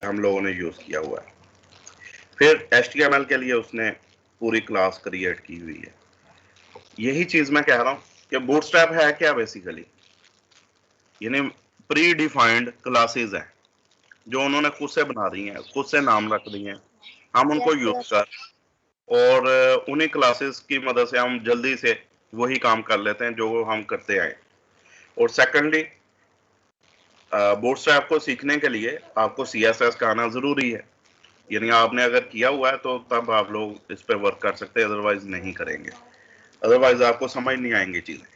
हम लोगों ने यूज किया हुआ है। फिर HTML के लिए उसने पूरी क्लास क्रिएट की हुई है। यही चीज मैं कह रहा हूं कि बूटस्ट्रैप है क्या बेसिकली, यानी प्री डिफाइंड क्लासेस हैं जो उन्होंने खुद से बना दी हैं, खुद से नाम रख दिए हैं, हम उनको Yes, यूज sir. कर और उन्हीं क्लासेस की मदद से हम जल्दी से वही काम कर लेते हैं जो हम करते आए। और सेकेंडली, बूटस्ट्रैप को सीखने के लिए आपको CSS का आना जरूरी है, यानी आपने अगर किया हुआ है तो तब आप लोग इस पे वर्क कर सकते हैं, अदरवाइज नहीं करेंगे, अदरवाइज आपको समझ नहीं आएंगी चीजें।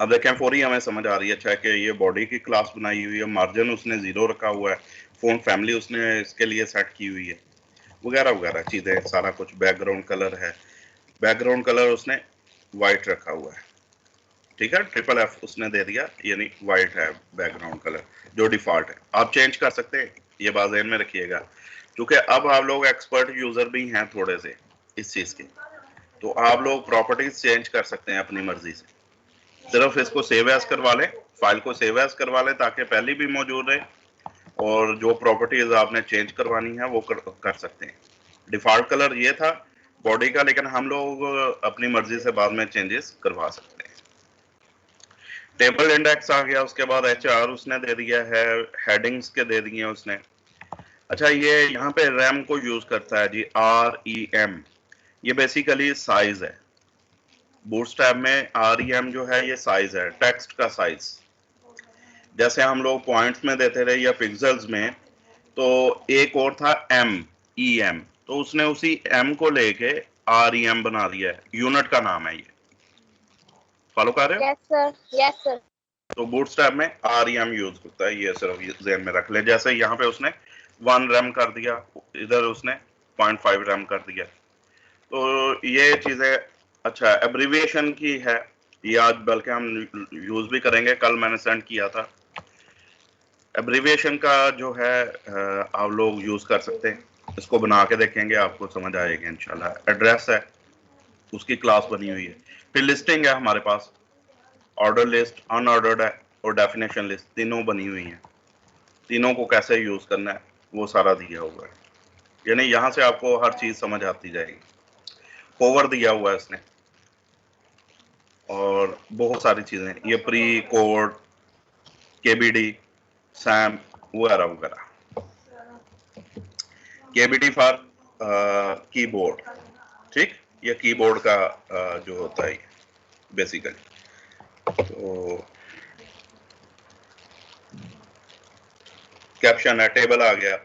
अब देखें फौरी हमें समझ आ रही है अच्छा है कि ये बॉडी की क्लास बनाई हुई है, मार्जिन उसने 0 रखा हुआ है, फोन फैमिली उसने इसके लिए सेट की हुई है, वगैरह वगैरह चीजें, सारा कुछ। बैकग्राउंड कलर है, बैकग्राउंड कलर उसने वाइट रखा हुआ है, ठीक है, FFF उसने दे दिया, यानी वाइट है बैकग्राउंड कलर जो डिफॉल्ट है। आप चेंज कर सकते हैं, ये बात ध्यान में रखिएगा, क्योंकि अब आप लोग एक्सपर्ट यूजर भी हैं थोड़े से इस चीज के, तो आप लोग प्रॉपर्टीज चेंज कर सकते हैं अपनी मर्जी से। सिर्फ इसको सेव एज करवा लें, फाइल को सेव एज करवा लें ताकि पहले भी मौजूद रहे, और जो प्रॉपर्टीज आपने चेंज करवानी है वो कर सकते हैं। डिफॉल्ट कलर ये था बॉडी का, लेकिन हम लोग अपनी मर्जी से बाद में चेंजेस करवा सकते हैं। टेबल इंडेक्स आ गया, उसके बाद HR उसने दे दिया है, हेडिंग्स के दे दिए उसने। अच्छा, ये यहाँ पे रैम को यूज करता है जी, REM, ये बेसिकली साइज है। बूटस्ट्रैप में REM जो है ये साइज है, टेक्स्ट का साइज। जैसे हम लोग पॉइंट्स में देते रहे या पिक्सल्स में, तो एक और था EM, तो उसने उसी M को लेके REM बना दिया है, यूनिट का नाम है ये। फॉलो कर रहे हो? Yes, sir. Yes, sir. तो बूटस्ट्रैप में REM यूज होता है, ये सिर्फ ज़हन में रख ले। जैसे यहाँ पे उसने 1 रैम कर दिया, इधर उसने 0.5 रैम कर दिया, तो ये चीजें। अच्छा, एब्रीविएशन की है, ये आज बल्कि हम यूज भी करेंगे, कल मैंने सेंड किया था। एब्रीविएशन का जो है आप लोग यूज कर सकते हैं, इसको बना के देखेंगे, आपको समझ आएगा इंशाल्लाह। एड्रेस है, उसकी क्लास बनी हुई है। फिर लिस्टिंग है हमारे पास, ऑर्डर लिस्ट, अनऑर्डर्ड है, और डेफिनेशन लिस्ट, तीनों बनी हुई हैं। तीनों को कैसे यूज करना है वो सारा दिया हुआ है, यानी यहाँ से आपको हर चीज समझ आती जाएगी। कोवर दिया हुआ है इसने, और बहुत सारी चीजें, ये प्री कोड, KBD, सैम, वगैरह वगैरह। KBD फॉर कीबोर्ड, ठीक, ये कीबोर्ड का जो होता है बेसिकली। तो कैप्शन है, टेबल आ गया,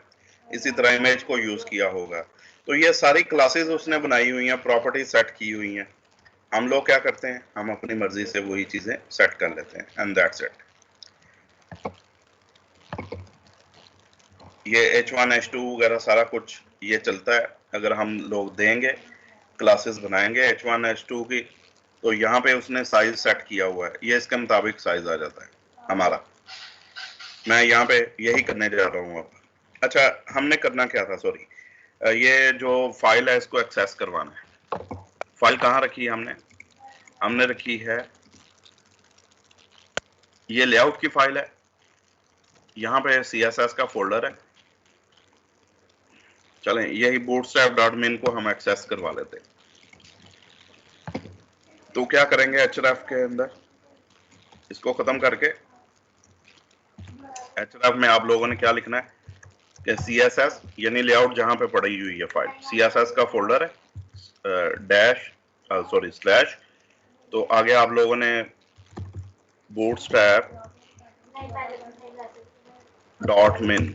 इसी तरह इमेज को यूज किया होगा। तो ये सारी क्लासेस उसने बनाई हुई हैं, प्रॉपर्टी सेट की हुई हैं। हम लोग क्या करते हैं, हम अपनी मर्जी से वही चीजें सेट कर लेते हैं, एंड दैट्स इट। ये H1 H2 वगैरह सारा कुछ ये चलता है, अगर हम लोग देंगे, क्लासेस बनाएंगे H1 H2 की, तो यहाँ पे उसने साइज सेट किया हुआ है, ये इसके मुताबिक साइज आ जाता है हमारा। मैं यहाँ पे यही करने जा रहा हूँ अब। अच्छा, हमने करना क्या था, सॉरी, ये जो फाइल है इसको एक्सेस करवाना है। फाइल कहाँ रखी है हमने? हमने रखी है, ये लेआउट की फाइल है, यहाँ पे CSS का फोल्डर है। चलें, यही bootstrap.min को हम एक्सेस करवा लेते हैं। तो क्या करेंगे, href के अंदर इसको खत्म करके href में आप लोगों ने क्या लिखना है कि CSS, यानी लेआउट जहां पे पड़ी हुई है फाइल, CSS का फोल्डर है, स्लैश, तो आगे आप लोगों ने bootstrap.min,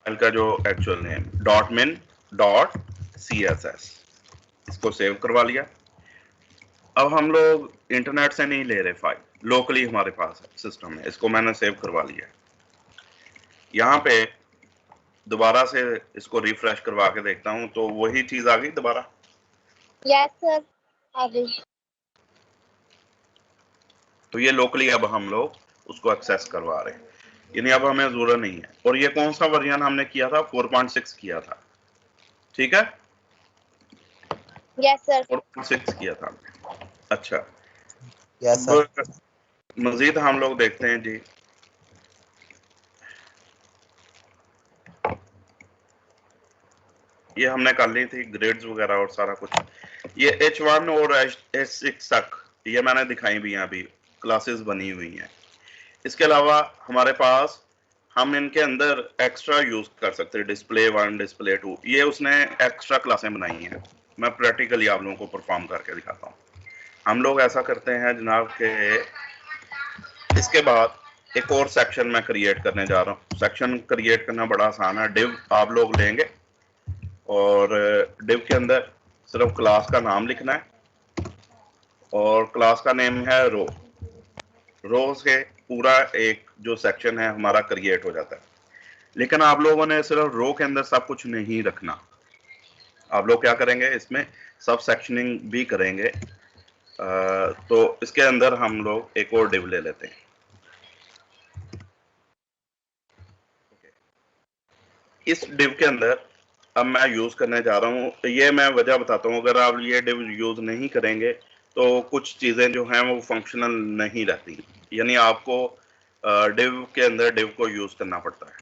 फाइल का जो एक्चुअल नेम .min.css, इसको सेव करवा लिया। अब हम लोग इंटरनेट से नहीं ले रहे फाइल, लोकली हमारे पास है सिस्टम में, इसको मैंने सेव करवा लिया। यहाँ पे दोबारा से इसको रिफ्रेश करवा के देखता हूँ, तो वही चीज आ गई दोबारा। Yes, sir. अभी तो ये लोकली अब हम लोग उसको एक्सेस करवा रहे हैं, यानी अब हमें जरूरत नहीं है। और ये कौन सा वर्जन हमने किया था? 4.6 किया था, ठीक है, Yes, sir. 4.6 किया था हमने। अच्छा, यस सर। अब मजीद हम लोग देखते हैं जी, ये हमने कर ली थी, ग्रेड्स वगैरह और सारा कुछ। ये H1 और H6 तक ये मैंने दिखाई भी हैं, अभी क्लासेस बनी हुई हैं। इसके अलावा हमारे पास हम इनके अंदर एक्स्ट्रा यूज कर सकते हैं, डिस्प्ले 1, डिस्प्ले 2, ये उसने एक्स्ट्रा क्लासें बनाई हैं। मैं प्रैक्टिकली आप लोगों को परफॉर्म करके दिखाता हूँ। हम लोग ऐसा करते हैं जनाब के इसके बाद एक और सेक्शन मैं क्रिएट करने जा रहा हूँ। सेक्शन क्रिएट करना बड़ा आसान है। डिव आप लोग लेंगे और डिव के अंदर सिर्फ क्लास का नाम लिखना है और क्लास का नेम है रो। रो से पूरा एक जो सेक्शन है हमारा क्रिएट हो जाता है। लेकिन आप लोगों ने सिर्फ रो के अंदर सब कुछ नहीं रखना। आप लोग क्या करेंगे, इसमें सब सेक्शनिंग भी करेंगे। तो इसके अंदर हम लोग एक और डिव ले लेते हैं। इस डिव के अंदर अब मैं यूज करने जा रहा हूँ, ये मैं वजह बताता हूँ। अगर आप ये डिव यूज नहीं करेंगे तो कुछ चीजें जो हैं वो फंक्शनल नहीं रहती, यानी आपको डिव के अंदर डिव को यूज करना पड़ता है।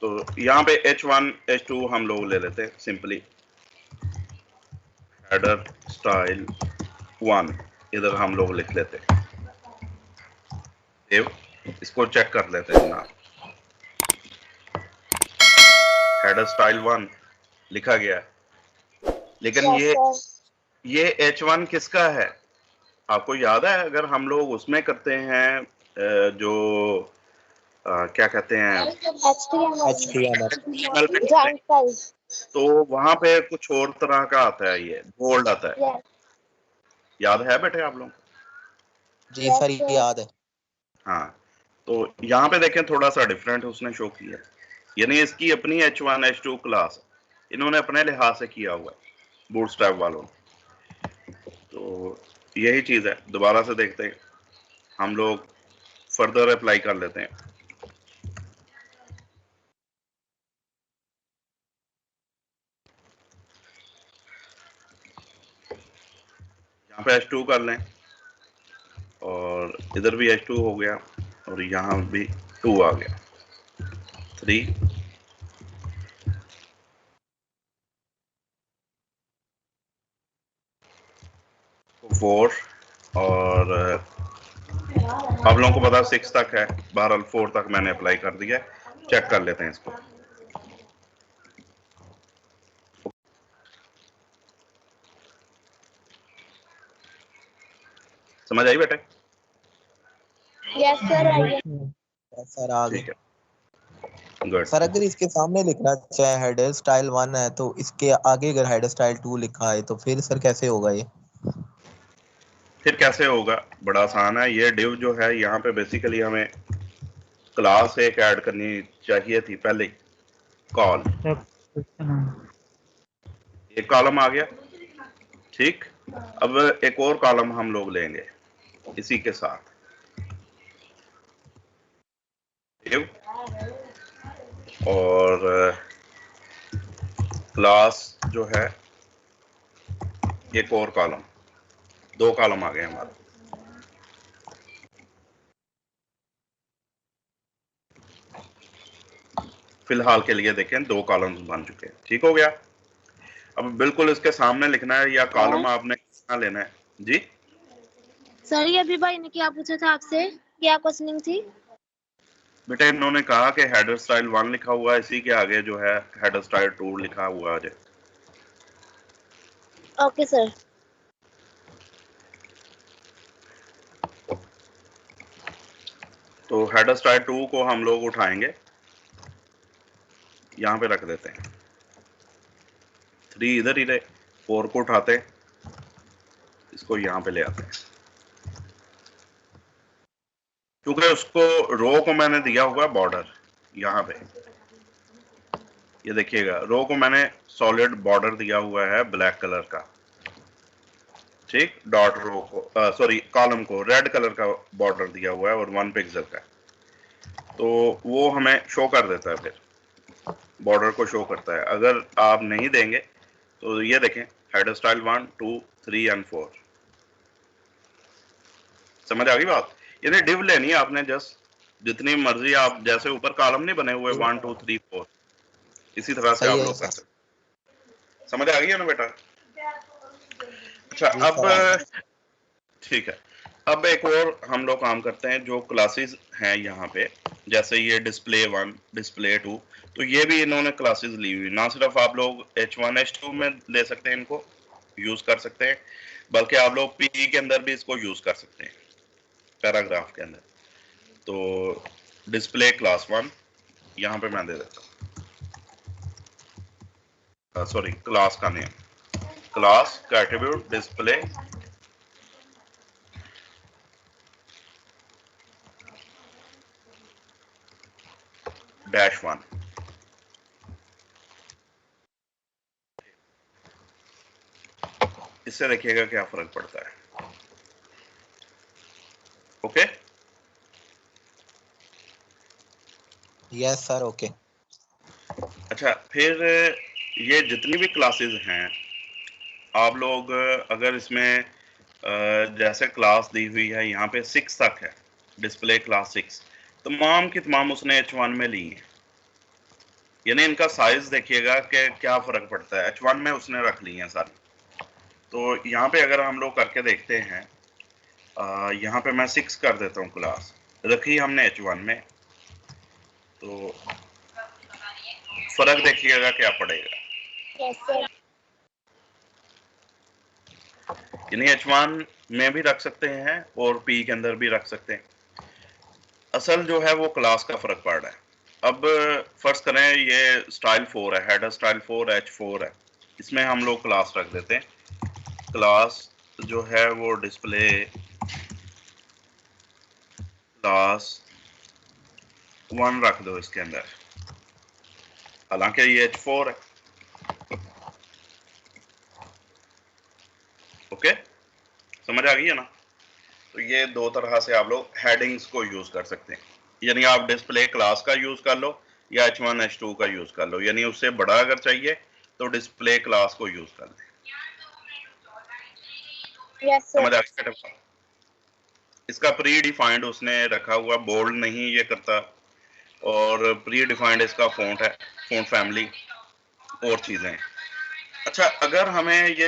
तो यहाँ पे H1 H2 हम लोग ले लेते हैं सिंपली। हेडर स्टाइल 1 इधर हम लोग लिख लेते हैं। डिव इसको चेक कर लेते हैं जनाब। हेडर स्टाइल 1 लिखा गया है, लेकिन Yes, sir. ये H1 किसका है आपको याद है? अगर हम लोग उसमें करते हैं जो क्या कहते हैं HTML. HTML पे करते हैं, Giant size. तो वहां पे कुछ और तरह का आता है, ये बोल्ड आता है। Yes. याद है बेटे आप लोग? जी Yes, सर, sir. याद है। हाँ, तो यहाँ पे देखें थोड़ा सा डिफरेंट उसने शो किया, यानी इसकी अपनी H1 H2 क्लास इन्होंने अपने लिहाज से किया हुआ है बूटस्ट्रैप वालों ने। तो यही चीज है, दोबारा से देखते हैं हम लोग, फर्दर अप्लाई कर लेते हैं। यहाँ पे H2 कर लें और इधर भी H2 हो गया और यहाँ भी 2 आ गया, 3, 4 और आप लोगों को पता 6 तक है, बहरहाल 4 तक मैंने अप्लाई कर दिया। चेक कर लेते हैं इसको। समझ आई बेटे? Yes, sir. आइए. सर आ ठीक गए। है, गुड। सर अगर इसके सामने लिखना चाहे हेडर स्टाइल 1 है तो इसके आगे अगर हेडर स्टाइल 2 लिखा है तो फिर सर कैसे होगा ये? फिर कैसे होगा? बड़ा आसान है। ये डिव जो है यहाँ पे बेसिकली हमें क्लास एक ऐड करनी चाहिए थी पहले, कॉल। एक कॉलम आ गया, ठीक। अब एक और कॉलम हम लोग लेंगे इसी के साथ, डिव और क्लास जो है एक और कॉलम, 2 कॉलम आ गए हमारे। फिलहाल के लिए देखें 2 कॉलम्स बन चुके हैं, ठीक हो गया। अब बिल्कुल इसके सामने लिखना है या कॉलम आपने कितना लेना है जी? सर ये अभी भाई ने क्या पूछा था आपसे, क्या क्वेश्चनिंग थी? बेटा इन्होंने कहा कि हेडर स्टाइल 1 लिखा हुआ है, इसी के आगे जो है हेडर स्टाइल 2 लिखा हुआ है। Okay sir. तो हेडर स्टाइल 2 को हम लोग उठाएंगे, यहाँ पे रख देते हैं। 3 इधर ही रहे, 4 को उठाते हैं, इसको यहाँ पे ले आते हैं। क्योंकि उसको रो को मैंने दिया हुआ बॉर्डर, यहाँ पे ये देखिएगा, रो को मैंने सॉलिड बॉर्डर दिया हुआ है ब्लैक कलर का, ठीक। डॉट रो को सॉरी कॉलम को रेड कलर का बॉर्डर दिया हुआ है और 1 पिक्सल का, तो वो हमें शो कर देता है, फिर बॉर्डर को शो करता है। अगर आप नहीं देंगे तो ये देखें हेडर स्टाइल 1, 2, 3 एंड 4। समझ आ गई बात? यानी डिव लेनी है आपने, जस्ट जितनी मर्जी आप, जैसे ऊपर कॉलम नहीं बने हुए 1, 2, 3, 4, इसी तरह से सही आप है लोग कर सर। सकते। समझ आ गई है ना बेटा? अच्छा, जी अब सर। ठीक है, अब एक और हम लोग काम करते हैं जो क्लासेस हैं यहाँ पे, जैसे ये डिस्प्ले 1, डिस्प्ले 2, तो ये भी इन्होंने क्लासेस ली हुई। ना सिर्फ आप लोग H1 H2 में ले सकते हैं, इनको यूज कर सकते हैं, बल्कि आप लोग पीई के अंदर भी इसको यूज कर सकते हैं, पैराग्राफ के अंदर। तो डिस्प्ले क्लास 1 यहाँ पे मैं दे देता हूँ, सॉरी, क्लास का नेम, क्लास का एट्रीब्यूट डिस्प्ले -1। इससे देखिएगा क्या फर्क पड़ता है। Okay, yes sir, okay. अच्छा, फिर ये जितनी भी क्लासेस हैं, आप लोग अगर इसमें जैसे क्लास दी हुई है यहाँ पे 6 तक है, डिस्प्ले क्लास 6, तमाम की तमाम उसने H1 में ली है। यानी इनका साइज देखिएगा कि क्या फर्क पड़ता है, H1 में उसने रख ली है सारी। तो यहाँ पे अगर हम लोग करके देखते हैं, यहाँ पे मैं 6 कर देता हूँ, क्लास रखी हमने H1 में, तो फर्क देखिएगा क्या पड़ेगा। Yes sir. यानी H1 में भी रख सकते हैं और P के अंदर भी रख सकते हैं। असल जो है वो क्लास का फर्क पड़ रहा है। अब फर्ज करें ये स्टाइल 4 है, हेडर स्टाइल 4 H4 है, इसमें हम लोग क्लास रख देते हैं। क्लास जो है वो डिस्प्ले क्लास 1 रख दो इसके अंदर, हालांकि ये H4 है। ओके, समझ आ गई है ना? तो ये दो तरह से आप लोग हेडिंग्स को यूज कर सकते हैं। यानी आप डिस्प्ले क्लास का यूज कर लो या H1 H2 का यूज कर लो, यानी उससे बड़ा अगर चाहिए तो डिस्प्ले क्लास को यूज कर लें। यस समझ सर। आ गई? इसका प्री डिफाइंड उसने रखा हुआ, बोल्ड नहीं ये करता, और प्री डिफाइंड इसका फ़ॉन्ट है, फ़ॉन्ट फैमिली और चीज़ें। अच्छा, अगर हमें ये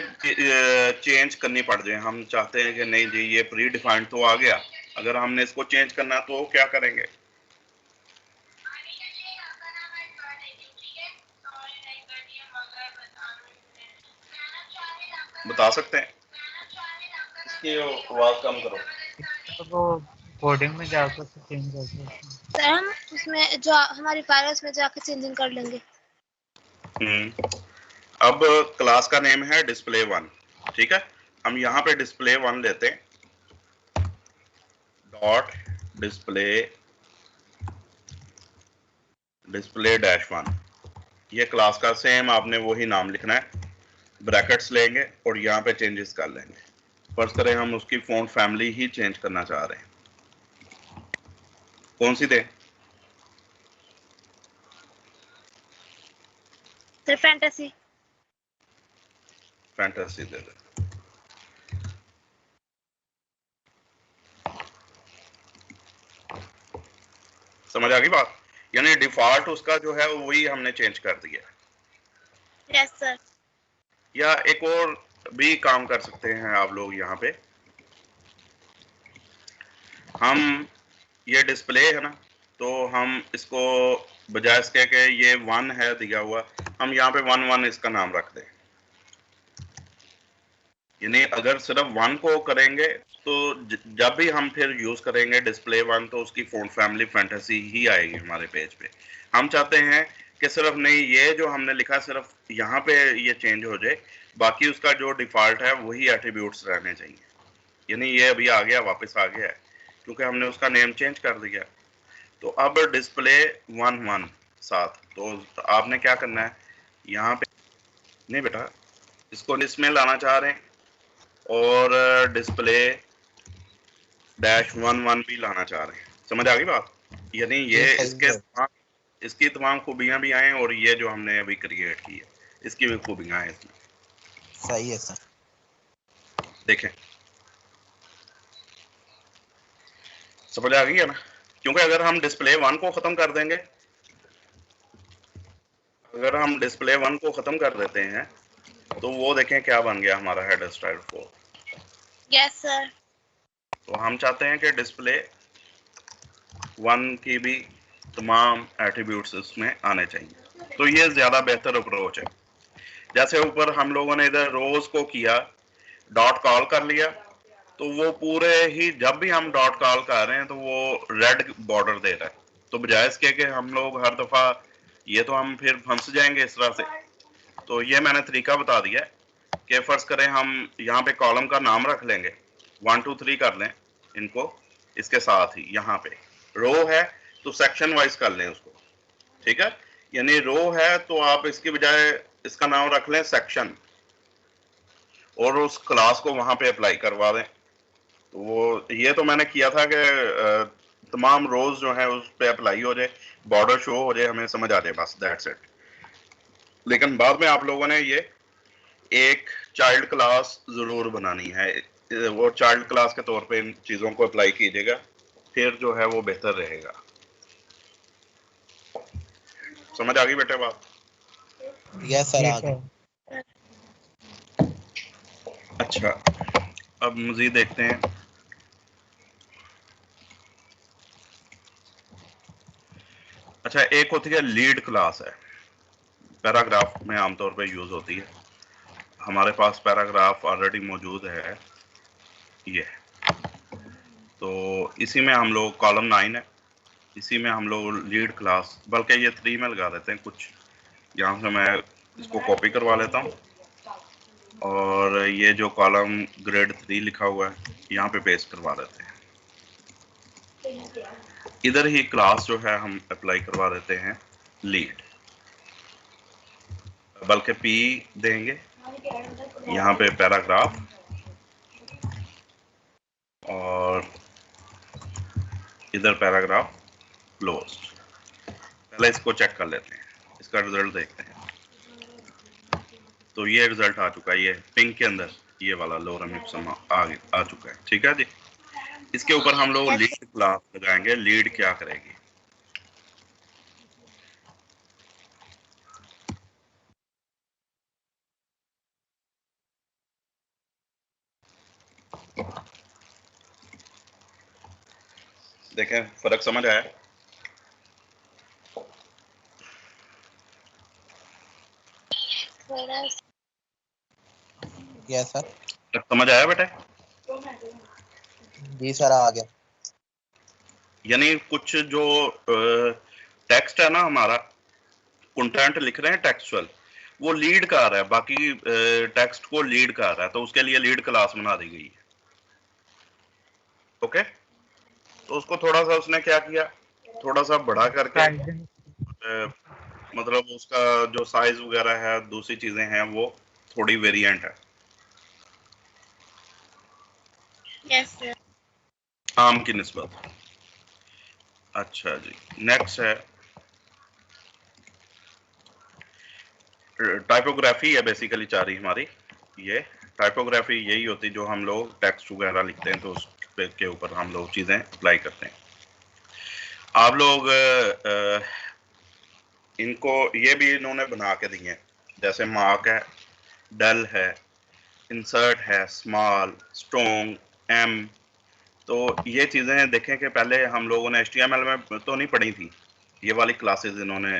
चेंज करनी पड़ जाए, हम चाहते हैं कि नहीं जी ये प्री डिफाइंड तो आ गया, अगर हमने इसको चेंज करना तो क्या करेंगे? बता सकते हैं? इसकी आवाज कम करो। तो वो कोडिंग में जाकर चेंज कर सकते हैं। सर हम उसमें जो हमारी फाइल है उसमें जाकर चेंजिंग कर लेंगे। अब क्लास का नेम है डिस्प्ले 1, ठीक है? हम यहाँ पे डिस्प्ले 1 लेते हैं, डॉट डिस्प्ले -1। ये क्लास का सेम आपने वही नाम लिखना है, ब्रैकेट्स लेंगे और यहाँ पे चेंजेस कर लेंगे। फर्ज करें हम उसकी फ़ॉन्ट फैमिली ही चेंज करना चाह रहे हैं, कौन सी दें? Sir fantasy. फैंटेसी दे दें। समझ आ गई बात? यानी डिफॉल्ट उसका जो है वही हमने चेंज कर दिया। Yes sir. या एक और भी काम कर सकते हैं आप लोग, यहाँ पे हम ये डिस्प्ले है ना, तो हम इसको बजाय इसके कि ये 1 है दिया हुआ, हम यहाँ पे 1 इसका नाम रख दें। यानी अगर सिर्फ 1 को करेंगे तो जब भी हम फिर यूज करेंगे डिस्प्ले 1 तो उसकी फ़ॉन्ट फैमिली फैंटेसी ही आएगी हमारे पेज पे। हम चाहते हैं कि सिर्फ नहीं ये जो हमने लिखा सिर्फ यहाँ पे ये चेंज हो जाए, बाकी उसका जो डिफ़ॉल्ट है वही एट्रीब्यूट्स रहने चाहिए। यानी ये अभी आ गया, वापस आ गया है, क्योंकि हमने उसका नेम चेंज कर दिया। तो अब डिस्प्ले 1 साथ, तो आपने क्या करना है यहाँ पे, नहीं बेटा इसको इसमें लाना चाह रहे हैं, और डिस्प्ले -1 भी लाना चाह रहे हैं। समझ आ गई बात? यानी ये इसकी तमाम खूबियां भी आए और ये जो हमने अभी क्रिएट की है इसकी भी खूबियां हैं इसमें। सही है सर। देखें, समझ आ गई है ना? क्योंकि अगर हम डिस्प्ले 1 को खत्म कर देंगे, अगर हम डिस्प्ले 1 को खत्म कर देते हैं तो वो देखें क्या बन गया हमारा हेडर स्टाइल 4। Yes sir. तो हम चाहते हैं कि डिस्प्ले 1 की भी तमाम एट्रीब्यूट्स इसमें आने चाहिए। तो ये ज्यादा बेहतर अप्रोच है। जैसे ऊपर हम लोगों ने इधर रोज को किया, डॉट कॉल कर लिया, तो वो पूरे ही जब भी हम डॉट कॉल कर रहे हैं तो वो रेड बॉर्डर दे रहा है। तो बजाय इसके कि हम लोग हर दफा, ये तो हम फिर फंस जाएंगे इस तरह से। तो ये मैंने तरीका बता दिया है कि फर्ज करें हम यहाँ पे कॉलम का नाम रख लेंगे, 1 2 3 कर लें इनको, इसके साथ ही यहाँ पे रो है तो सेक्शन वाइज कर लें उसको, ठीक है। यानी रो है तो आप इसकी बजाय इसका नाम रख लें सेक्शन, और उस क्लास को वहां पे अप्लाई करवा दें। तो वो ये तो मैंने किया था कि तमाम रोज जो है उस पे अप्लाई हो जाए, बॉर्डर शो हो जाए, हमें समझ आ जाए, बस दैट्स इट। लेकिन बाद में आप लोगों ने ये एक चाइल्ड क्लास जरूर बनानी है, वो चाइल्ड क्लास के तौर पे इन चीजों को अप्लाई कीजिएगा, फिर जो है वो बेहतर रहेगा। समझ आ गई बेटे बात? यस सर, यस आगे। सर। अच्छा, अब मजीद देखते हैं। अच्छा, एक होती है लीड क्लास है, पैराग्राफ में आमतौर पे यूज होती है। हमारे पास पैराग्राफ ऑलरेडी मौजूद है ये, तो इसी में हम लोग कॉलम 9 है, इसी में हम लोग लीड क्लास, बल्कि ये 3 में लगा देते हैं कुछ। यहाँ से मैं इसको कॉपी करवा लेता हूँ, और ये जो कॉलम ग्रेड 3 लिखा हुआ है यहाँ पे पेस्ट करवा देते हैं। इधर ही क्लास जो है हम अप्लाई करवा देते हैं लीड, बल्कि पी देंगे यहाँ पे पैराग्राफ, और इधर पैराग्राफ क्लोज। पहले इसको चेक कर लेते हैं, इसका रिजल्ट देखते हैं। तो ये रिजल्ट आ चुका है, ये पिंक के अंदर ये वाला लोरम इप्सम आ चुका है, ठीक है जी। इसके ऊपर हम लोग लीड क्लास लगाएंगे। लीड क्या करेगी? देखें, फर्क समझ आया? Yes sir. फर्क समझ आया बेटे? जी सर, आ गया। यानी कुछ जो टेक्स्ट है ना हमारा, कंटेंट लिख रहे हैं टेक्सचुअल, वो लीड कर रहा है, बाकी टेक्स्ट को लीड कर रहा है, तो उसके लिए लीड क्लास बना दी गई है। ओके, तो उसको थोड़ा सा उसने क्या किया, थोड़ा सा बड़ा करके, मतलब उसका जो साइज वगैरह है, दूसरी चीजें हैं, वो थोड़ी वेरिएंट है यस सर। आम की निस्बत। अच्छा जी, नेक्स्ट है टाइपोग्राफी है, बेसिकली चारी हमारी। ये टाइपोग्राफी यही होती जो हम लोग टेक्स्ट वगैरह लिखते हैं, तो उस के ऊपर हम लोग चीजें अप्लाई करते हैं। आप लोग इनको ये भी इन्होंने बना के दिए हैं, जैसे मार्क है, डल है, इंसर्ट है, स्मॉल, स्ट्रॉन्ग, एम। तो ये चीजें देखें कि पहले हम लोगों ने HTML में तो नहीं पढ़ी थी, ये वाली क्लासेस इन्होंने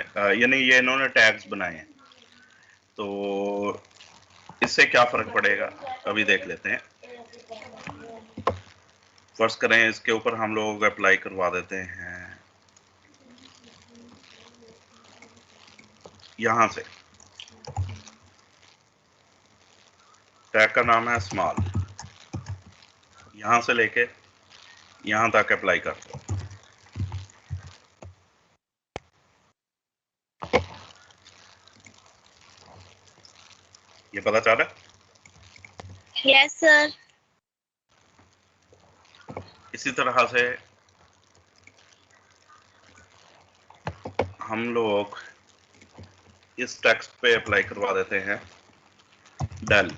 यानी ये इन्होंने टैग्स बनाए हैं। तो इससे क्या फर्क पड़ेगा अभी देख लेते हैं। फर्स्ट करें, इसके ऊपर हम लोग अप्लाई करवा देते हैं यहां से, टैग का नाम है स्मॉल, यहां से लेके यहां तक अप्लाई कर दो। ये पता चल रहा है? Yes sir. इसी तरह से हम लोग इस टेक्स्ट पे अप्लाई करवा देते हैं डेल।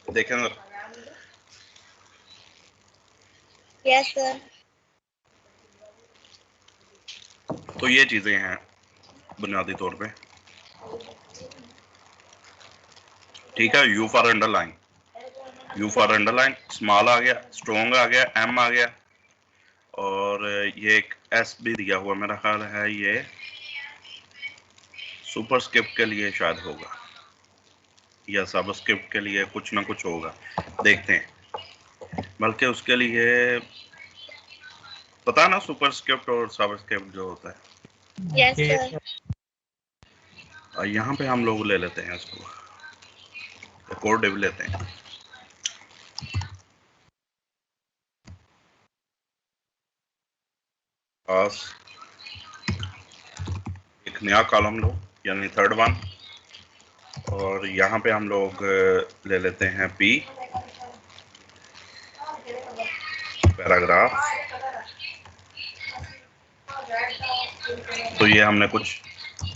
देखें, यस सर। तो ये चीजें हैं बुनियादी तौर पे। ठीक है, u for underline, u for underline small आ गया, स्ट्रॉन्ग आ गया, एम आ गया, और ये एक एस भी दिया हुआ मेरा ख्याल है, ये सुपरस्क्रिप्ट के लिए शायद होगा या सबस्क्रिप्ट के लिए, कुछ ना कुछ होगा, देखते हैं। बल्कि उसके लिए पता ना सुपरस्क्रिप्ट और सबस्क्रिप्ट जो होता है। Yes sir. यहाँ पे हम लोग ले लेते हैं इसको, एक और डिव लेते हैं। पास एक नया कॉलम लो, यानी थर्ड वन, और यहाँ पे हम लोग ले लेते हैं पी, पैराग्राफ। तो ये हमने कुछ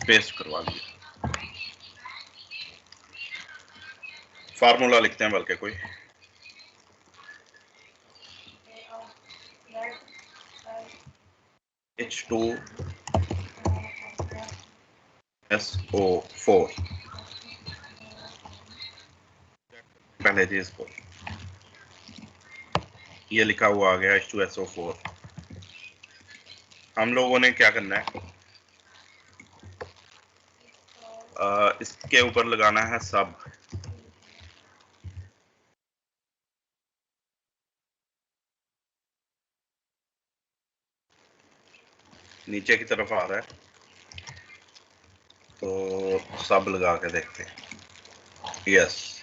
पेस्ट करवा दिया। फार्मूला लिखते हैं बल्कि कोई, H2SO4, पहले जी इसको, ये लिखा हुआ आ गया H2SO4। हम लोगों ने क्या करना है, इसके ऊपर लगाना है सब। नीचे की तरफ आ रहा है तो सब लगा के देखते हैं। यस,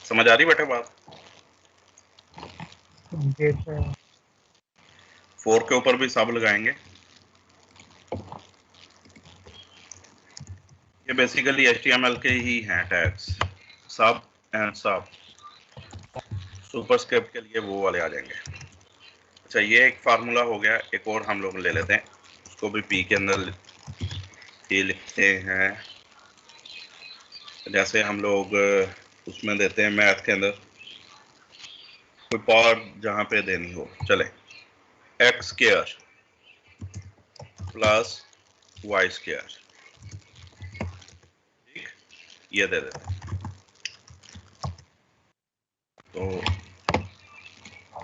समझ आ रही बेटे बात? जी सर। 4 के ऊपर भी सब लगाएंगे। ये बेसिकली HTML के ही हैं टैग्स, सब एंड सब। सुपरस्क्रिप्ट के लिए वो वाले आ जाएंगे। अच्छा, ये एक फार्मूला हो गया। एक और हम लोग ले लेते हैं, उसको भी पी के अंदर ये लिखते हैं। जैसे हम लोग उसमें देते हैं मैथ के अंदर कोई पावर जहां पे देनी हो, चले x square plus y square, ठीक, ये दे देते हैं। तो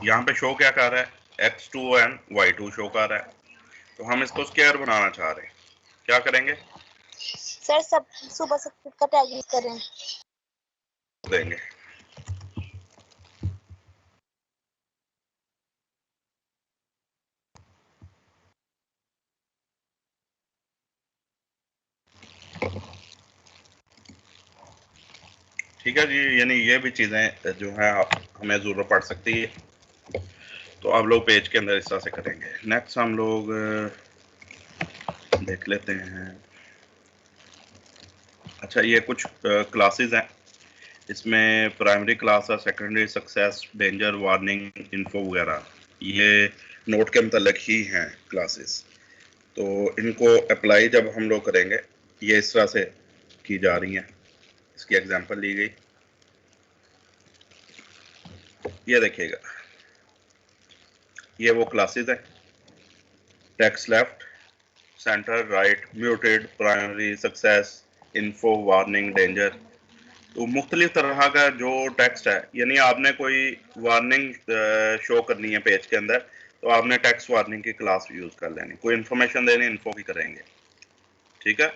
यहाँ पे शो क्या कर रहा है, x2 एंड y2 शो कर रहा है। तो हम इसको स्क्वायर बनाना चाह रहे हैं, क्या करेंगे, सर सब सुबह से का टैग यूज करें। देंगे। ठीक है जी, यानी ये भी चीजें जो है हमें जरूरत पड़ सकती है। तो अब लोग पेज के अंदर इस तरह से करेंगे। नेक्स्ट हम लोग देख लेते हैं। अच्छा, ये कुछ क्लासेस हैं, इसमें प्राइमरी क्लास है, secondary success, danger, warning, info वगैरह, ये नोट के मतलब ही हैं क्लासेस। तो इनको अप्लाई जब हम लोग करेंगे, ये इस तरह से की जा रही हैं। इसकी एग्जांपल ली गई, ये देखिएगा, ये वो क्लासेस हैं, text left, centre, right, muted, primary, success, info, warning, danger. तो मुख्तलिफ तरह का जो टेक्स्ट है, यानी आपने कोई वार्निंग शो करनी है पेज के अंदर, तो आपने टेक्स्ट वार्निंग की क्लास यूज कर लेनी। कोई इन्फॉर्मेशन देनी, इन्फो की करेंगे, ठीक है।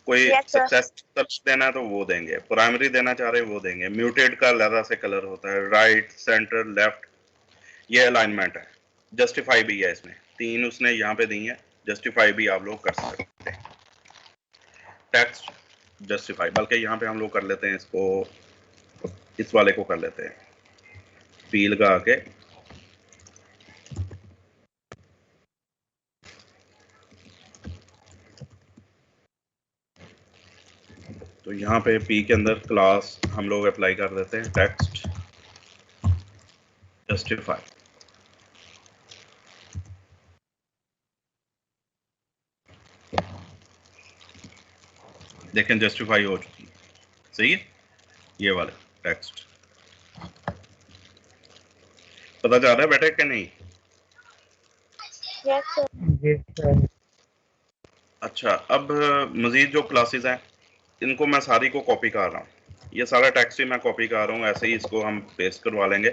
कोई यस सर। सक्सेस सर्च देना है तो वो देंगे, प्राइमरी देना चाह रहे हैं वो देंगे, म्यूटेड का अलग से कलर होता है, राइट, सेंटर, लेफ्ट, ये अलाइनमेंट है। जस्टिफाई भी है, इसमें 3 उसने यहाँ पे दी है, जस्टिफाई भी आप लोग कर सकते हैं। टेक्स्ट जस्टिफाई, बल्कि यहाँ पे हम लोग कर लेते हैं इसको, इस वाले को कर लेते हैं, पी लगा के। तो यहाँ पे पी के अंदर क्लास हम लोग अप्लाई कर देते हैं, टेक्स्ट जस्टिफाई। देखें जस्टिफाई हो चुकी है, सही है, ये वाले टेक्स्ट। पता जा रहा है बेटे कि नहीं? Yes sir. जी सर। अच्छा, अब मजीद जो क्लासेस हैं इनको मैं सारी को कॉपी कर रहा हूँ। ये सारा टेक्स्ट ही मैं कॉपी कर रहा हूँ, ऐसे ही इसको हम पेस्ट करवा लेंगे।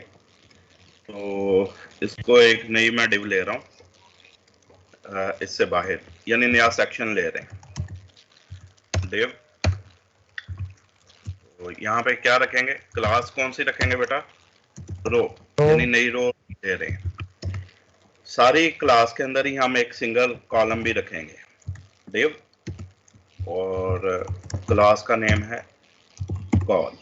तो इसको एक नई मैं डिव ले रहा हूँ इससे बाहर, यानी नया सेक्शन ले रहे हैं डिव। तो यहाँ पे क्या रखेंगे, क्लास कौन सी रखेंगे बेटा? रो, यानी नई रो ले रहे हैं। सारी क्लास के अंदर ही हम एक सिंगल कॉलम भी रखेंगे डिव, और क्लास का नेम है कॉल।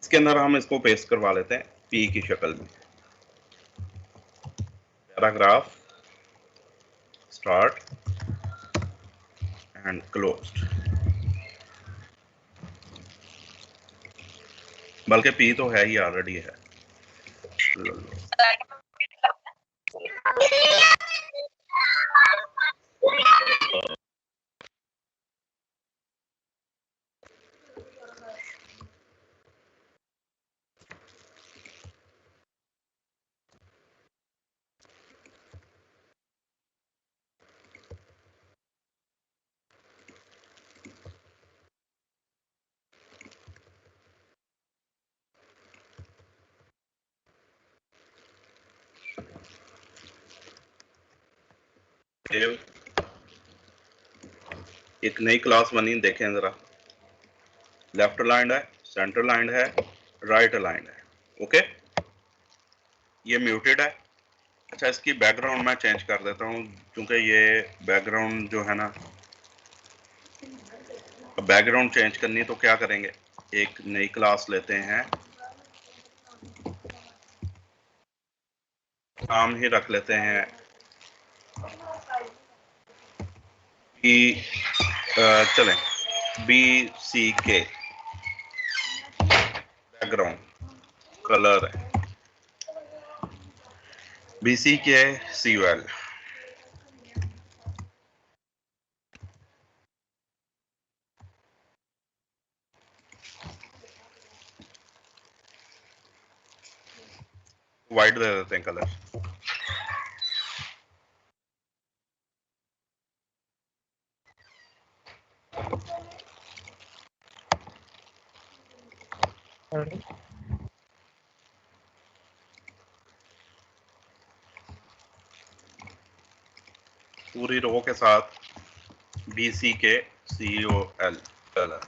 इसके अंदर हम इसको पेस्ट करवा लेते हैं पी की शक्ल में। पैराग्राफ स्टार्ट एंड क्लोज्ड, बल्कि पी तो है ही, ऑलरेडी है। एक नई क्लास बनी, देखें जरा। लेफ्ट अलाइंड है, सेंटर अलाइंड है, राइट अलाइंड है। ओके, ये म्यूटेड है। अच्छा, इसकी बैकग्राउंड मैं चेंज कर देता हूँ, क्योंकि ये बैकग्राउंड जो है ना, बैकग्राउंड चेंज करनी है तो क्या करेंगे, एक नई क्लास लेते हैं, नाम ही रख लेते हैं कि चलें BCK। बैकग्राउंड कलर है BCK CUL। वाइट दे देते हैं कलर। पूरी रो के साथ BCK CUL कलर।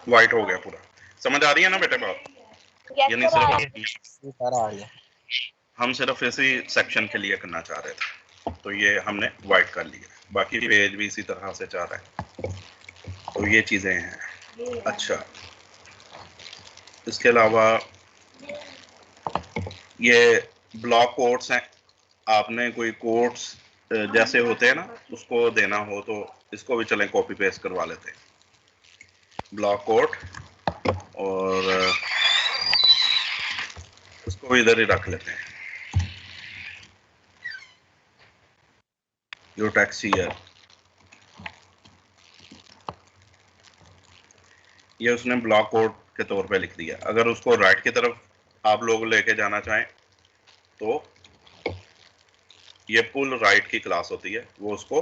वाइट हो गया पूरा। समझ आ रही है ना बेटे बात? यानी सिर्फ हम सिर्फ इसी सेक्शन के लिए करना चाह रहे थे, तो ये हमने वाइट कर लिया। बाकी पेज भी इसी तरह से चाह रहा है, तो ये चीजें हैं। अच्छा, इसके अलावा ये ब्लॉक कोट्स हैं। आपने कोई कोट्स जैसे होते हैं ना, उसको देना हो तो इसको भी चलें कॉपी पेस्ट करवा लेते हैं, ब्लॉक कोट, और उसको भी इधर ही रख लेते हैं। जो टैक्सी है, ये उसने ब्लॉक कोड के तौर पे लिख दिया। अगर उसको राइट की तरफ आप लोग लेके जाना चाहें तो ये पुल राइट की क्लास होती है, वो उसको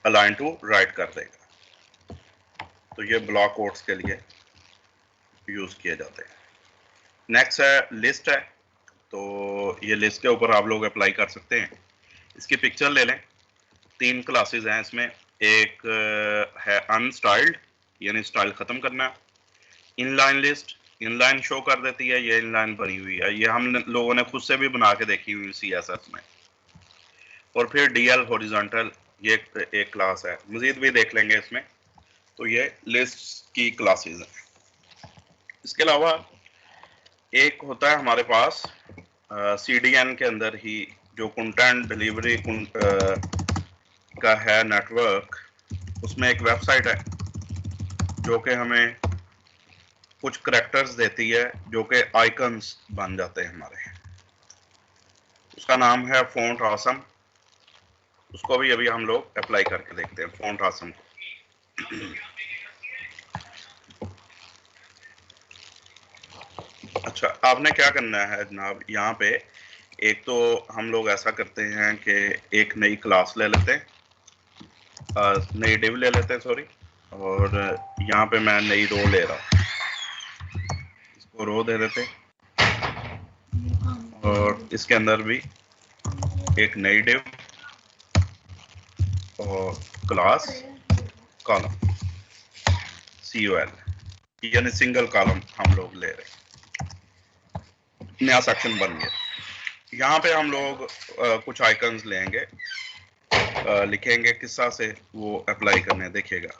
अलाइन टू राइट कर देगा। तो ये ब्लॉक कोड्स के लिए यूज किए जाते हैं। नेक्स्ट है लिस्ट है, तो ये लिस्ट के ऊपर आप लोग अप्लाई कर सकते हैं। इसकी पिक्चर ले लें। 3 क्लासेस हैं इसमें। एक है अनस्टाइल्ड, यानी स्टाइल खत्म करना। इनलाइन लिस्ट, इनलाइन शो कर देती है, ये इनलाइन बनी हुई है, ये हम लोगों ने खुद से भी बना के देखी हुई CSS में। और फिर DL हॉरिजॉन्टल, ये एक क्लास है, मजीद भी देख लेंगे इसमें। तो ये लिस्ट की क्लासेस हैं। इसके अलावा एक होता है हमारे पास CDN के अंदर ही जो कंटेंट डिलीवरी का है नेटवर्क, उसमें एक वेबसाइट है जो कि हमें कुछ करैक्टर्स देती है जो कि आइकन्स बन जाते हैं हमारे। उसका नाम है फ़ॉन्ट ऑसम। उसको भी अभी हम लोग अप्लाई करके देखते हैं, फ़ॉन्ट ऑसम को। अच्छा, आपने क्या करना है जनाब, यहाँ पे एक तो हम लोग ऐसा करते हैं कि एक नई क्लास ले लेते हैं, नई डिव ले लेते हैं सॉरी, और यहाँ पे मैं नई रो ले रहा हूँ, इसको रो दे देते हैं, और इसके अंदर भी एक नई डिव और क्लास कॉलम COL, यानी सिंगल कॉलम हम लोग ले रहे हैं, नया सेक्शन बन गया। यहाँ पे हम लोग कुछ आइकन्स लेंगे, लिखेंगे किस्सा से वो अप्लाई करने, देखिएगा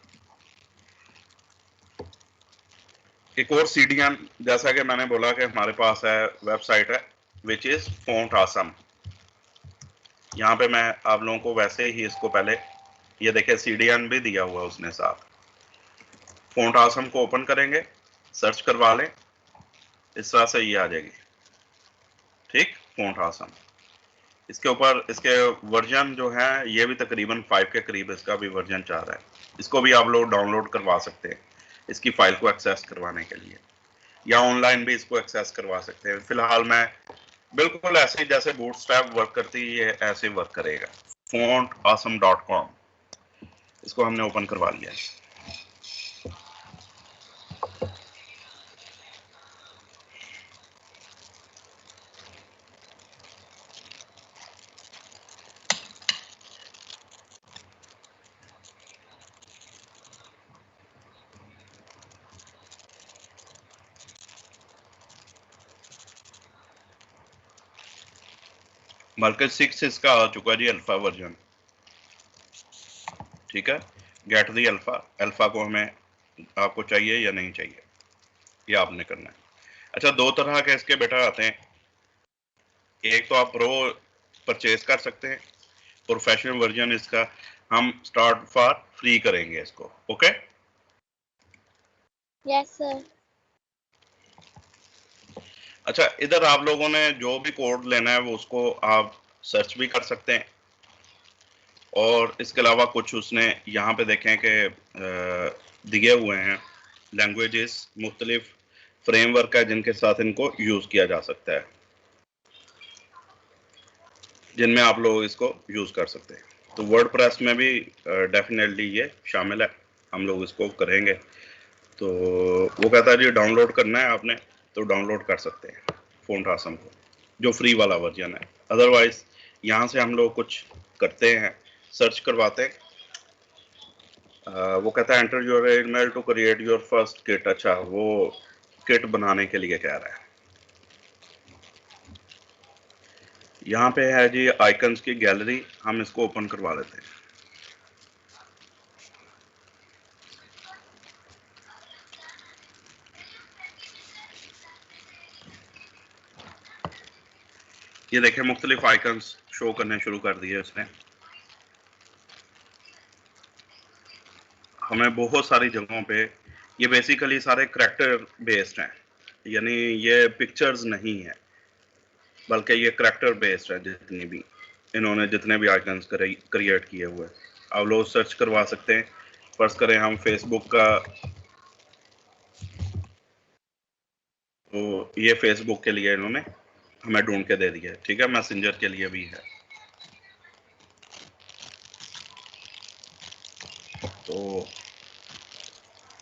एक और CDN, जैसा कि मैंने बोला कि हमारे पास है वेबसाइट है विच इज फॉन्ट आसम। यहाँ पे मैं आप लोगों को वैसे ही इसको पहले ये देखे CDN भी दिया हुआ उसने साथ। फॉन्ट आसम को ओपन करेंगे, सर्च करवा लें, इस तरह से ये आ जाएगी, ठीक, फॉन्ट आसम। इसके ऊपर इसके वर्जन जो है ये भी तकरीबन 5 के करीब इसका भी वर्जन 4 है। इसको भी आप लोग डाउनलोड करवा सकते हैं इसकी फाइल को एक्सेस करवाने के लिए, या ऑनलाइन भी इसको एक्सेस करवा सकते हैं। फिलहाल मैं बिल्कुल ऐसे ही जैसे बूटस्ट्रैप वर्क करती है ये ऐसे वर्क करेगा। fontawesome.com, इसको हमने ओपन करवा लिया है। बल्कि 6 इसका आ चुका जी, अल्फा वर्जन, ठीक है। गेट दी अल्फा, अल्फा को हमें आपको चाहिए या नहीं चाहिए, ये आपने करना है। अच्छा, दो तरह के इसके बेटा आते हैं, एक तो आप प्रो परचेज कर सकते हैं, प्रोफेशनल वर्जन इसका हम स्टार्ट फॉर फ्री करेंगे इसको, ओके। Yes sir. अच्छा, इधर आप लोगों ने जो भी कोड लेना है वो उसको आप सर्च भी कर सकते हैं, और इसके अलावा कुछ उसने यहाँ पे देखें कि दिए हुए हैं लैंग्वेजेस, मुख्तलिफ फ्रेमवर्क है जिनके साथ इनको यूज़ किया जा सकता है, जिनमें आप लोग इसको यूज़ कर सकते हैं। तो वर्डप्रेस में भी डेफिनेटली ये शामिल है, हम लोग इसको करेंगे। तो वो कहता है जी डाउनलोड करना है आपने, तो डाउनलोड कर सकते हैं फॉन्ट आसम को, जो फ्री वाला वर्जन है। अदरवाइज यहाँ से हम लोग कुछ करते हैं, सर्च करवाते हैं, वो कहता है enter your email to create your first kit. अच्छा, वो किट बनाने के लिए कह रहा है। यहाँ पे है जी आइकन्स की गैलरी, हम इसको ओपन करवा लेते हैं। ये देखें मुख्तलिफ आइकन्स शो करने शुरू कर दिए इसने। हमें बहुत सारी जगहों पे, ये बेसिकली सारे करैक्टर बेस्ड हैं, यानी ये पिक्चर्स नहीं है बल्कि ये करैक्टर बेस्ड है। जितनी भी इन्होंने जितने भी आइकन्स क्रिएट किए हुए आप लोग सर्च करवा सकते हैं। फर्ज करें हम फेसबुक का, तो ये फेसबुक के लिए इन्होंने हमें ढूंढ के दे दिया है, ठीक है। मैसेंजर के लिए भी है। तो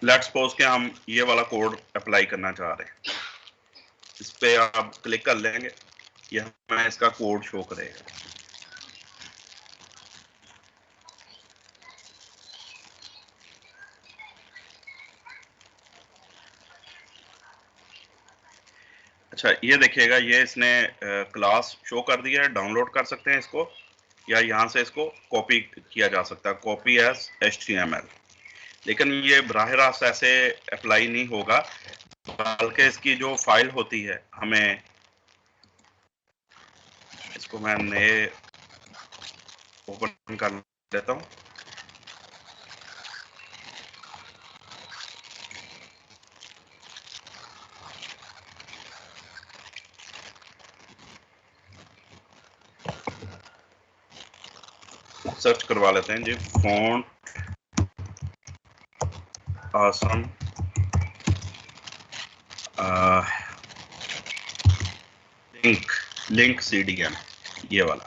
लेट्स सपोज के हम ये वाला कोड अप्लाई करना चाह रहे हैं, इस पे आप क्लिक कर लेंगे, ये हमें इसका कोड शो करेगा। अच्छा, ये देखिएगा, ये इसने क्लास शो कर दिया है। डाउनलोड कर सकते हैं इसको, या यहाँ से इसको कॉपी किया जा सकता है, कॉपी एज HTML। लेकिन ये बराह रास्त ऐसे अप्लाई नहीं होगा, बल्कि इसकी जो फाइल होती है, हमें इसको मैं नए ओपन कर लेता हूँ। सर्च करवा लेते हैं जी, फॉन्ट awesome लिंक CDN, ये वाला।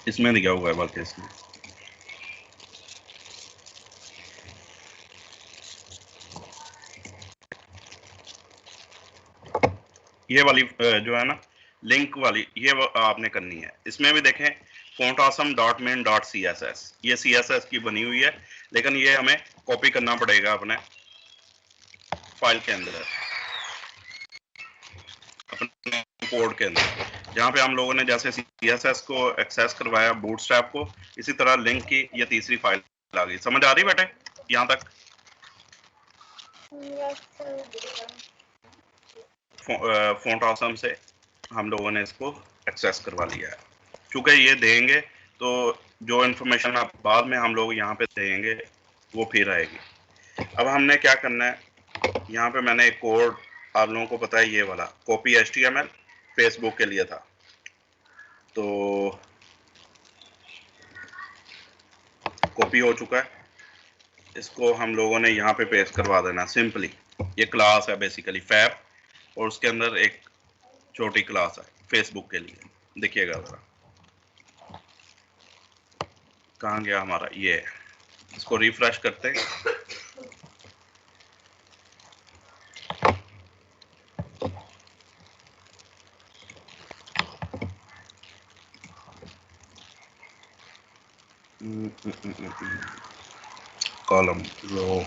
इसमें दिया हुआ है बाकी इसमें। ये वाली जो है ना लिंक वाली, ये आपने करनी है। इसमें भी देखें fontawesome.min.css, ये CSS की बनी हुई है, लेकिन ये हमें कॉपी करना पड़ेगा अपने फाइल के अंदर, अपने कोड के अंदर, जहाँ पे हम लोगों ने जैसे CSS को एक्सेस करवाया बूटस्ट्रैप को, इसी तरह लिंक की ये तीसरी फाइल आ गई। समझ आ रही बेटे यहाँ तक? फ़ॉन्ट ऑसम से हम लोगों ने इसको एक्सेस करवा लिया है। चूंकि ये देंगे तो जो इन्फॉर्मेशन आप बाद में हम लोग यहाँ पे देंगे वो फिर आएगी। अब हमने क्या करना है, यहाँ पे मैंने एक कोड आप लोगों को पता है, ये वाला कॉपी HTML फेसबुक के लिए था, तो कॉपी हो चुका है। इसको हम लोगों ने यहाँ पे पेस्ट करवा देना सिंपली। ये क्लास है बेसिकली फैब, और उसके अंदर एक छोटी क्लास है फेसबुक के लिए। देखिएगा जरा कहाँ गया हमारा ये, इसको रिफ्रेश करते हैं। Column row,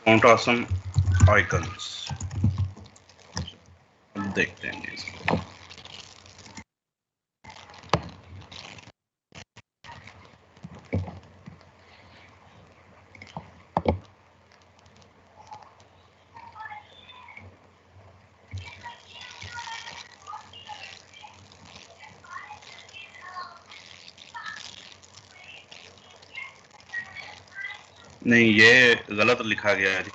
font awesome icons, देखते हैं इसको। नहीं, ये गलत लिखा गया है।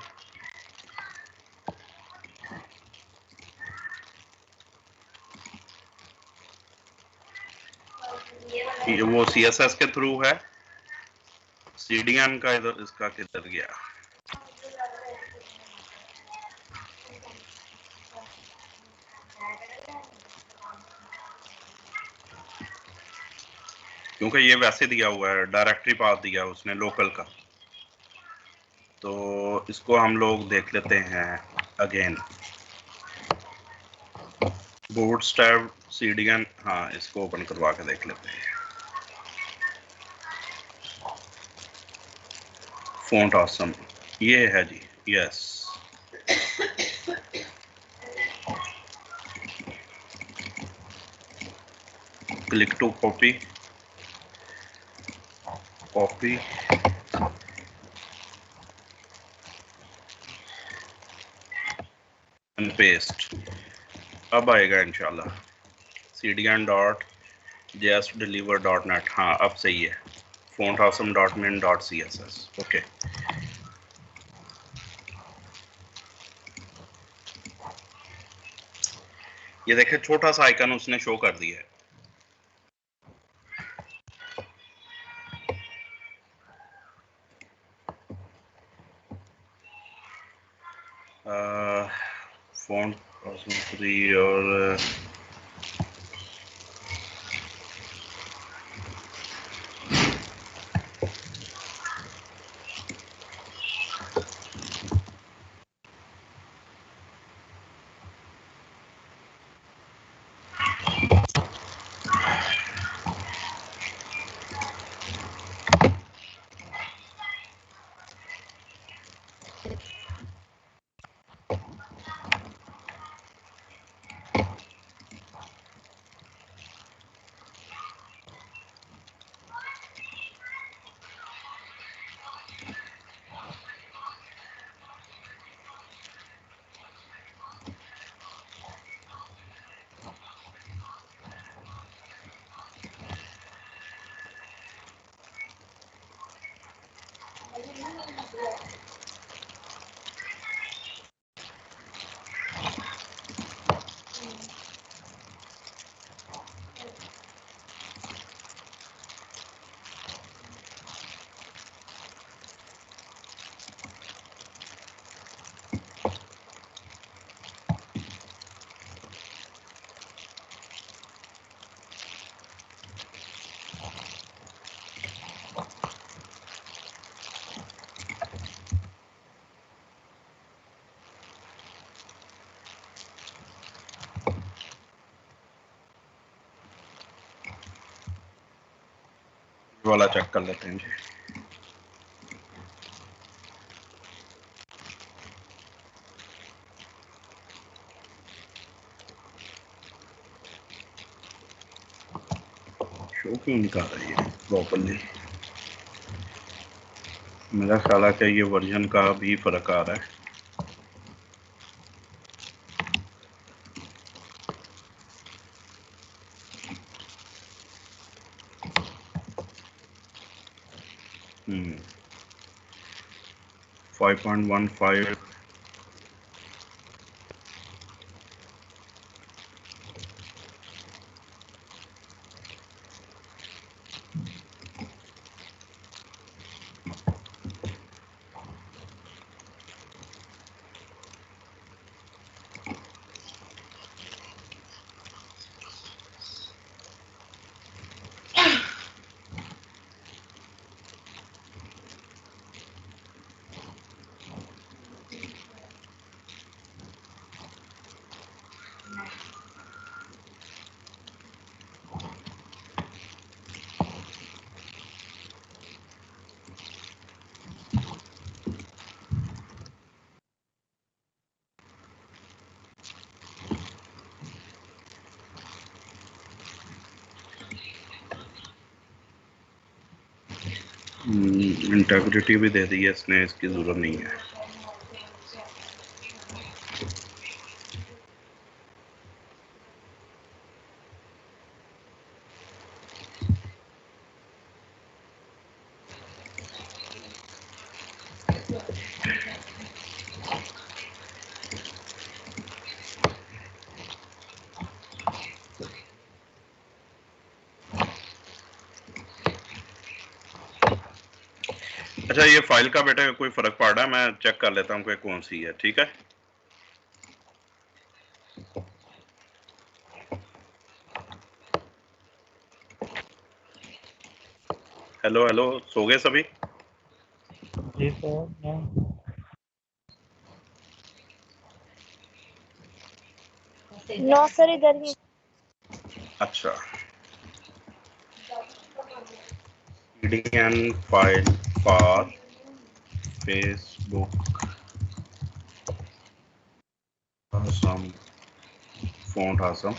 ये वो CSS के थ्रू है, CDN का इधर, इसका किधर गया? क्योंकि ये वैसे दिया हुआ है, डायरेक्टरी पाथ दिया उसने लोकल का, तो इसको हम लोग देख लेते हैं अगेन। बूटस्ट्रैप CDN, हाँ इसको ओपन करवा के देख लेते हैं। फ़ॉन्ट ऑसम ये है जी, yes. Click to copy and paste. अब आएगा इंशाल्लाह cdn.jsdeliver.net, हाँ अब सही है। fontawesome.min.css, okay. ये देखिए छोटा सा आइकन उसने शो कर दिया है। फ़ॉन्ट ऑसम 3 और वाला चेक कर लेते हैं जी। शो क्यों नहीं कर रही है प्रॉपरली? मेरा ख्याल है कि ये वर्जन का भी फर्क आ रहा है। हम्म 5.15 इंटेग्रिटी भी दे दी है इसने, इसकी जरूरत नहीं है। अच्छा, ये फाइल का बेटा कोई फर्क पड़ रहा है? मैं चेक कर लेता हूँ कि कौन सी है। ठीक है, हेलो हेलो, सो गए सभी? जी सर। नो सर, इधर ही। अच्छा, pdn file for Facebook awesome font awesome।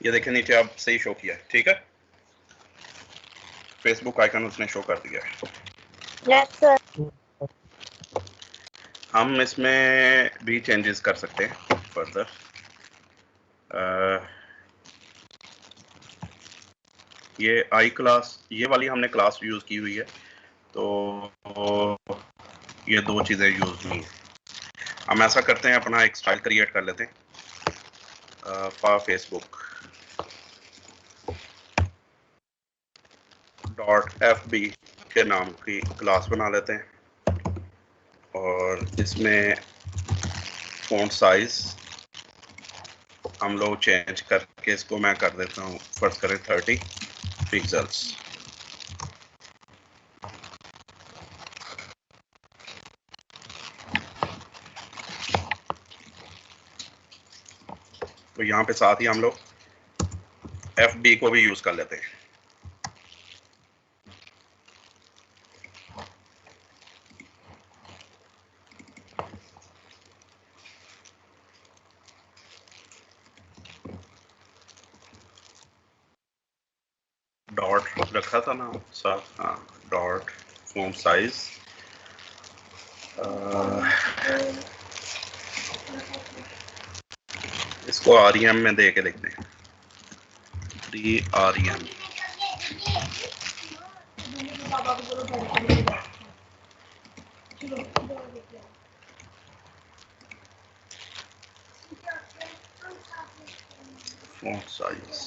ये देखें नीचे, आप सही शो किया। ठीक है, फेसबुक आइकन उसने शो कर दिया है। Yes sir. हम इसमें भी चेंजेस कर सकते हैं फर्दर। ये आई क्लास, ये वाली हमने क्लास यूज की हुई है, तो ये दो चीजें यूज नहीं है। हम ऐसा करते हैं, अपना एक स्टाइल क्रिएट कर लेते हैं फॉर फेसबुक .fb के नाम की क्लास बना लेते हैं और इसमें फ़ॉन्ट साइज हम लोग चेंज करके इसको मैं कर देता हूँ, फर्ज करें 30 पिक्सल्स। तो यहाँ पे साथ ही हम लोग FB को भी यूज कर लेते हैं। डॉट रखा था ना साथ, हाँ, डॉट फॉन्ट साइज इसको REM में दे के देखते हैं, REM। font size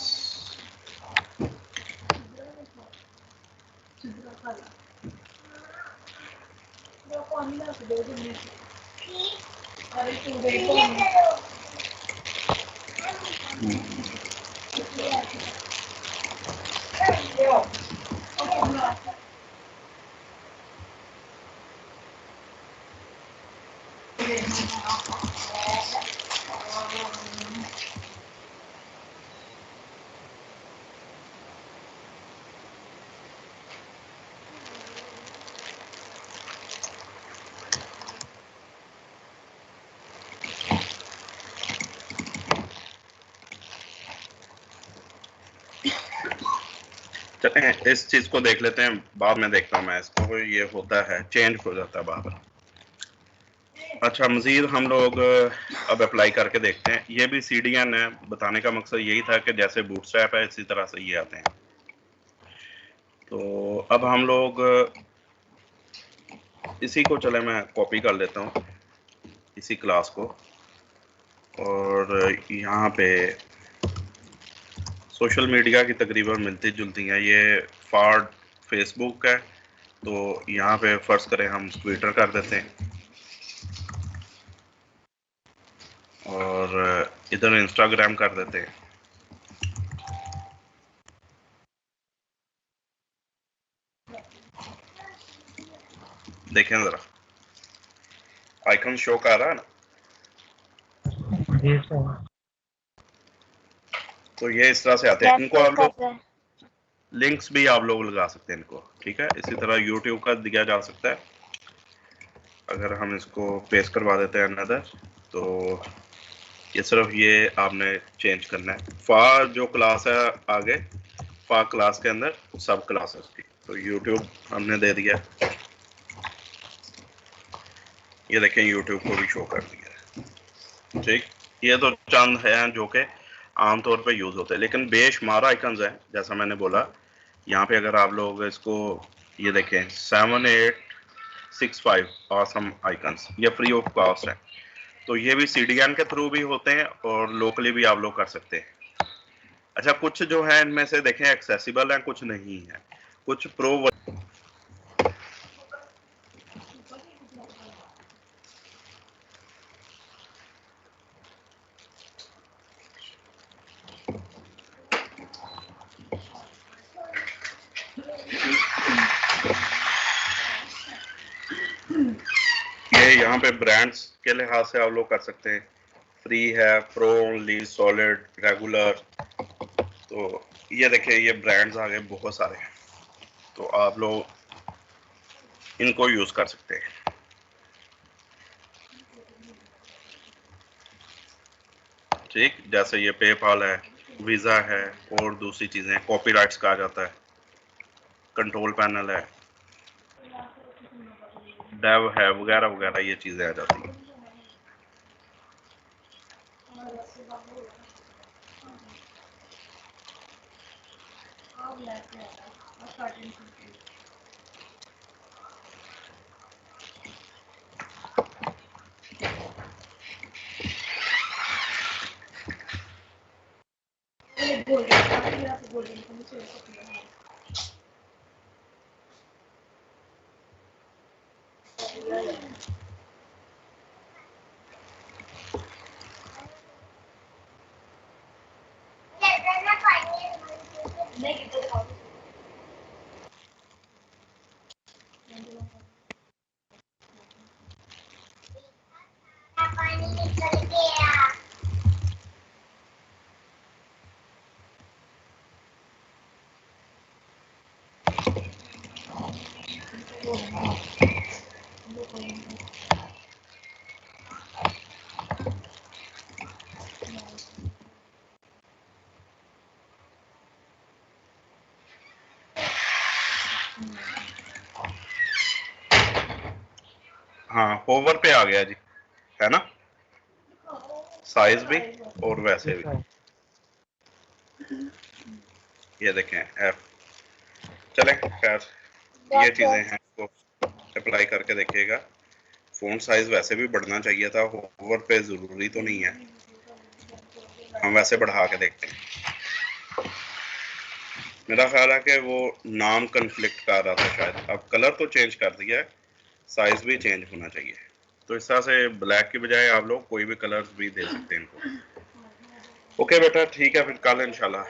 चलते हैं, इस चीज को देख लेते हैं, बाद में देखता हूँ मैं इसको। ये होता है, चेंज हो जाता है बार। अच्छा, मजीद हम लोग अब अप्लाई करके देखते हैं। ये भी CDN है, बताने का मकसद यही था कि जैसे बूटस्ट्रैप है इसी तरह से ये आते हैं। तो अब हम लोग इसी को, चले मैं कॉपी कर लेता हूँ इसी क्लास को, और यहाँ पे सोशल मीडिया की तकरीबन मिलती जुलती हैं। ये फॉर फेसबुक है, तो यहाँ पे फर्ज करें हम ट्विटर कर देते हैं, और इधर इंस्टाग्राम कर देते हैं। देखें जरा, आइकन शो कर रहा है ना। जी सर। तो ये इस तरह से आते हैं। यस इनको सर, आप कर लोग रहे हैं। लिंक्स भी आप लोग लगा सकते हैं इनको, ठीक है। इसी तरह YouTube का दिया जा सकता है। अगर हम इसको पेस्ट करवा देते हैं अनदर, तो ये सिर्फ ये आपने चेंज करना है। फॉर जो क्लास है आगे, फॉर क्लास के अंदर सब क्लासेस की, तो YouTube हमने दे दिया। ये देखें, YouTube को भी शो कर दिया है, ठीक। ये तो चंद हैं जो कि आमतौर पे यूज होते हैं, लेकिन बेशुमार आइकन्स हैं। जैसा मैंने बोला, यहाँ पे अगर आप लोग इसको, ये देखें 7865 ऑसम आइकन्स, ये फ्री ऑफ कॉस्ट है। तो ये भी CDN के थ्रू भी होते हैं और लोकली भी आप लोग कर सकते हैं। अच्छा, कुछ जो है इनमें से देखें एक्सेसिबल है, कुछ नहीं है, कुछ प्रो। ये यहाँ पे ब्रांड्स के लिहाज से आप लोग कर सकते हैं। फ्री है, प्रो ओनली, सॉलिड, रेगुलर। तो ये देखिए, ये ब्रांड्स आ गए बहुत सारे, तो आप लोग इनको यूज कर सकते हैं, ठीक। जैसे ये पेपाल है, वीजा है, और दूसरी चीजें, कॉपीराइट्स कहा जाता है। कंट्रोल पैनल है, डेव है, वगैरह वगैरह ये चीज़ें आ जाती हैं। हाँ होवर पे आ गया जी, है ना, साइज भी और वैसे भी। ये देखें एफ, चलें खैर ये चीज़ें हैं, इसको अप्लाई करके देखिएगा। फ़ॉन्ट साइज वैसे भी बढ़ना चाहिए था, होवर पे ज़रूरी तो नहीं है, हम वैसे बढ़ा के देखते हैं। मेरा ख्याल है कि वो नाम कन्फ्लिक्ट कर रहा था शायद। अब कलर तो चेंज कर दिया है, साइज भी चेंज होना चाहिए। तो इस तरह से ब्लैक की बजाय आप लोग कोई भी कलर्स भी दे सकते हैं इनको। ओके बेटा, ठीक है, फिर कल इंशाल्लाह